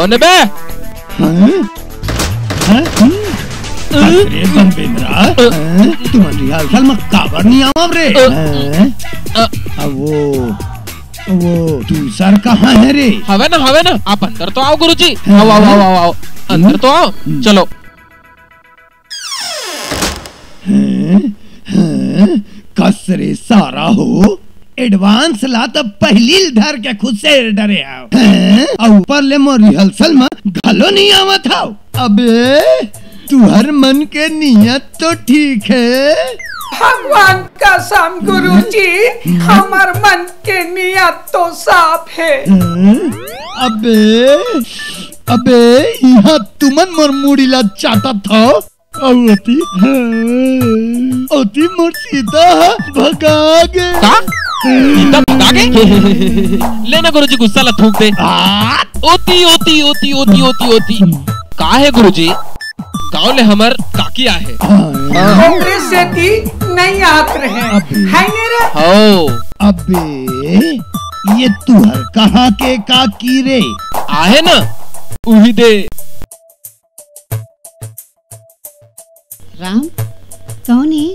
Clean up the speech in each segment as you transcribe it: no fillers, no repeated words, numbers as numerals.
कौन है बे? अरे बंबेंद्रा, तुम्हारी रिहर्सल में काबर नहीं आवा रे? वो तू सर कहाँ है रे? हवे ना आप अंदर तो आओ गुरुजी। आओ अंदर तो आओ, चलो। कस रे सारा हो, एडवांस ला तो पहली धर के खुद से डरे आओ। ऊपर ले मोर रिहर्सल में घलो नहीं आवा था। अबे तुहर मन के नियत तो ठीक है। भगवान कसम गुरुजी, हमार मन के नियत तो साफ है। अबे यहाँ तुमन मोर मुड़ीला चाटा था। ओती मोर सीता भगागे। सीता भगागे? लेना गुरुजी, गुस्सा ला थूक दे। ओती का है गुरुजी? गाँव ले हमर काकी आहे। कांग्रेस से थी नहीं आत रहे है मेरे। हो अबे ये तुहर कहाँ के काकी रे? आहे ना उही दे। राम कौन है?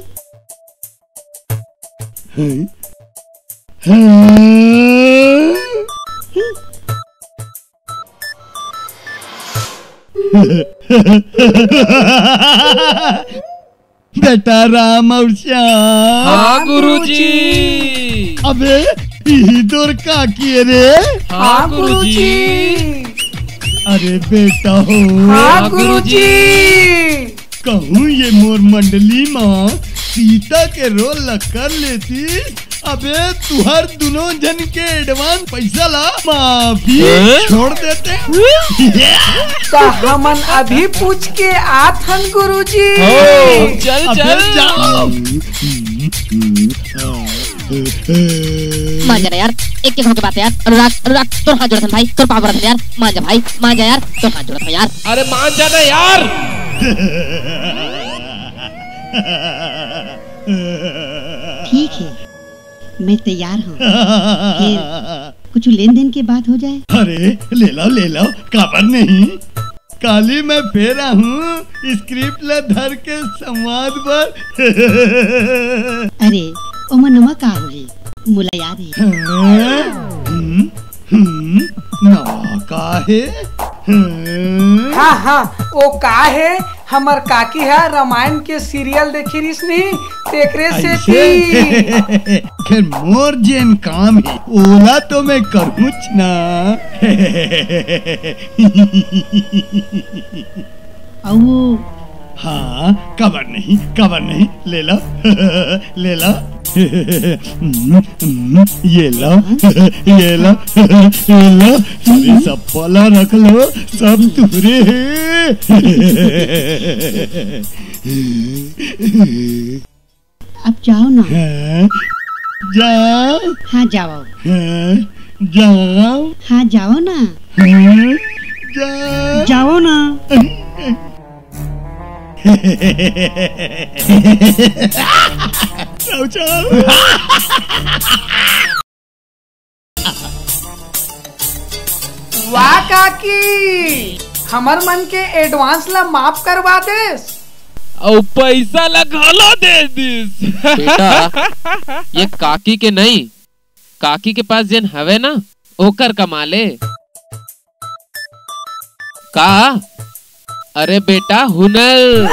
बेटा राम और श्याम। हाँ गुरुजी। अबे यही तोर काकी है रे? हाँ गुरुजी। अरे बेटा हो। हाँ गुरुजी। कहूँ ये मोर मंडली माँ सीता के रोल कर लेती। अबे तुहर दोनों जन के एडवांस पैसा ला माफी छोड़ देते। तो हमन अभी पूछ के आत हन गुरुजी। चल जाओ। मान जा यार, एक हो के बात है यार। अनुराग तोर हाथ जोड़त भाई, तोर पावर है यार। मान जा भाई, मान जा यार, तोर हाथ जोड़त यार। अरे मान जा ना यार। ठीक है, मैं तैयार हूँ। कुछ लेन देन की बात हो जाए। अरे ले लो काबर नहीं। काली मैं फेरा हूँ स्क्रिप्ट ला धर के संवाद पर। अरे ओमा नमा का होली मुला याद है। ना का है? हाँ वो का है, हमर काकी है रामायण के सीरियल देखी रिस नहीं तेकरे से थी। खैर मोर जेन काम है ओला तो मैं करूँ ना। हाँ कबर नहीं ले लो ले लो। ये लो अरे सब पला रख लो, सब तुरे है। अब जाओ ना। जाओ। हाँ जाओ। जाओ। हाँ जाओ ना। जाओ ना। वाह काकी, हमर मन के एडवांस ला माफ करवा दे और पैसा लगा दे दिस। बेटा ये काकी के नहीं, काकी के पास जेन हवे ना ओकर कमाले का। अरे बेटा हुनर।